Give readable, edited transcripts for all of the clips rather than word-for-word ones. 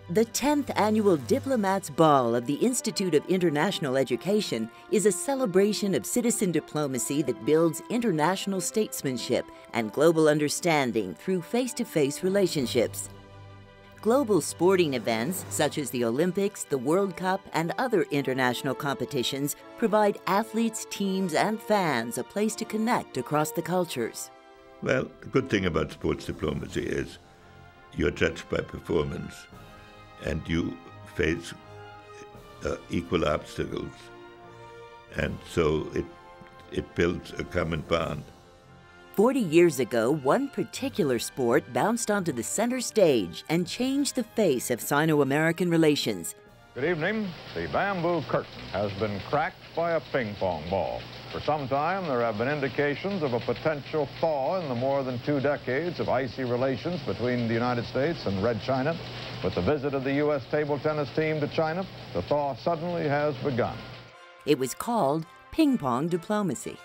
The 10th Annual Diplomats Ball of the Institute of International Education is a celebration of citizen diplomacy that builds international statesmanship and global understanding through face-to-face relationships. Global sporting events such as the Olympics, the World Cup, and other international competitions provide athletes, teams, and fans a place to connect across the cultures. Well, the good thing about sports diplomacy is you're judged by performance and you face equal obstacles, and so it builds a common bond. 40 years ago, one particular sport bounced onto the center stage and changed the face of Sino-American relations. Good evening. The bamboo curtain has been cracked by a ping pong ball. For some time, there have been indications of a potential thaw in the more than 2 decades of icy relations between the United States and Red China. With the visit of the U.S. table tennis team to China, the thaw suddenly has begun. It was called ping pong diplomacy.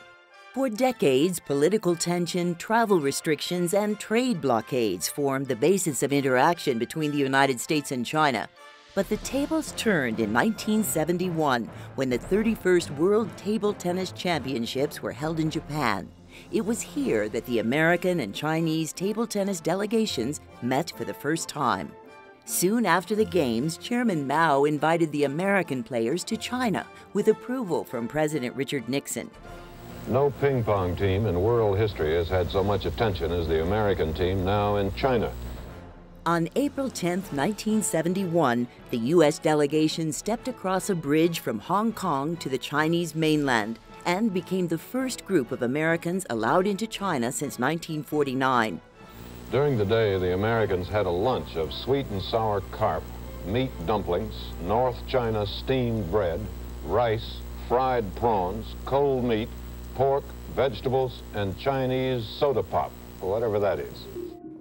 For decades, political tension, travel restrictions, and trade blockades formed the basis of interaction between the United States and China. But the tables turned in 1971 when the 31st World Table Tennis Championships were held in Japan. It was here that the American and Chinese table tennis delegations met for the first time. Soon after the Games, Chairman Mao invited the American players to China with approval from President Richard Nixon. No ping pong team in world history has had so much attention as the American team now in China. On April 10, 1971, the U.S. delegation stepped across a bridge from Hong Kong to the Chinese mainland and became the first group of Americans allowed into China since 1949. During the day, the Americans had a lunch of sweet and sour carp, meat dumplings, North China steamed bread, rice, fried prawns, cold meat, pork, vegetables, and Chinese soda pop, whatever that is.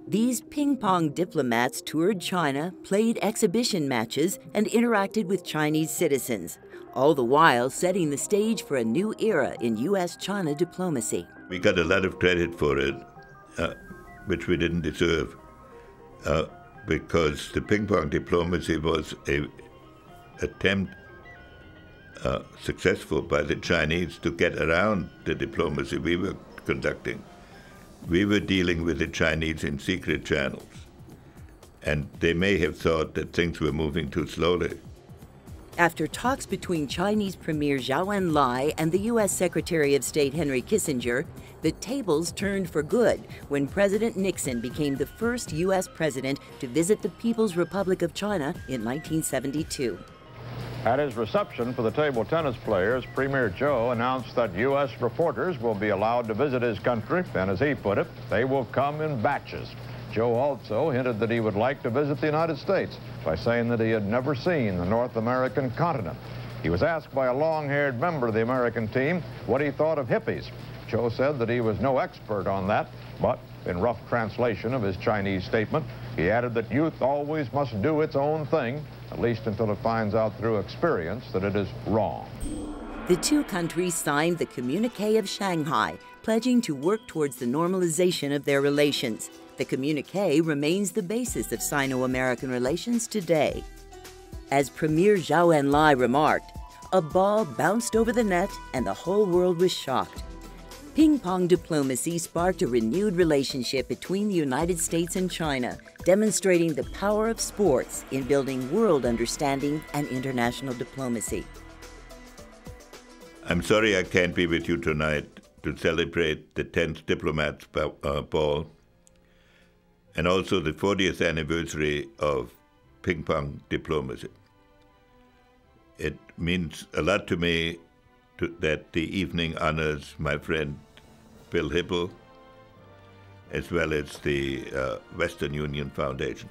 These ping-pong diplomats toured China, played exhibition matches, and interacted with Chinese citizens, all the while setting the stage for a new era in U.S.-China diplomacy. We got a lot of credit for it, which we didn't deserve, because the ping-pong diplomacy was an attempt successful by the Chinese to get around the diplomacy we were conducting. We were dealing with the Chinese in secret channels, and they may have thought that things were moving too slowly. After talks between Chinese Premier Zhou Enlai and the U.S. Secretary of State Henry Kissinger, the tables turned for good when President Nixon became the first U.S. president to visit the People's Republic of China in 1972. At his reception for the table tennis players, Premier Zhou announced that U.S. reporters will be allowed to visit his country, and as he put it, they will come in batches. Zhou also hinted that he would like to visit the United States by saying that he had never seen the North American continent. He was asked by a long-haired member of the American team what he thought of hippies. Zhou said that he was no expert on that, but in rough translation of his Chinese statement, he added that youth always must do its own thing, at least until it finds out through experience that it is wrong. The two countries signed the Communique of Shanghai, pledging to work towards the normalization of their relations. The communique remains the basis of Sino-American relations today. As Premier Zhou Enlai remarked, a ball bounced over the net and the whole world was shocked. Ping-pong diplomacy sparked a renewed relationship between the United States and China, demonstrating the power of sports in building world understanding and international diplomacy. I'm sorry I can't be with you tonight to celebrate the 10th Diplomats Ball and also the 40th anniversary of ping-pong diplomacy. It means a lot to me that the evening honors my friend Bill Hibble, as well as the Western Union Foundation.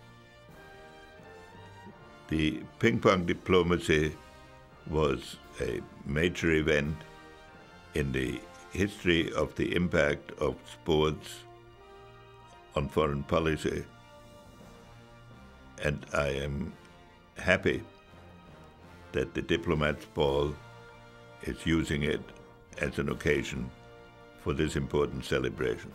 The ping-pong diplomacy was a major event in the history of the impact of sports on foreign policy, and I am happy that the Diplomats Ball is using it as an occasion for this important celebration.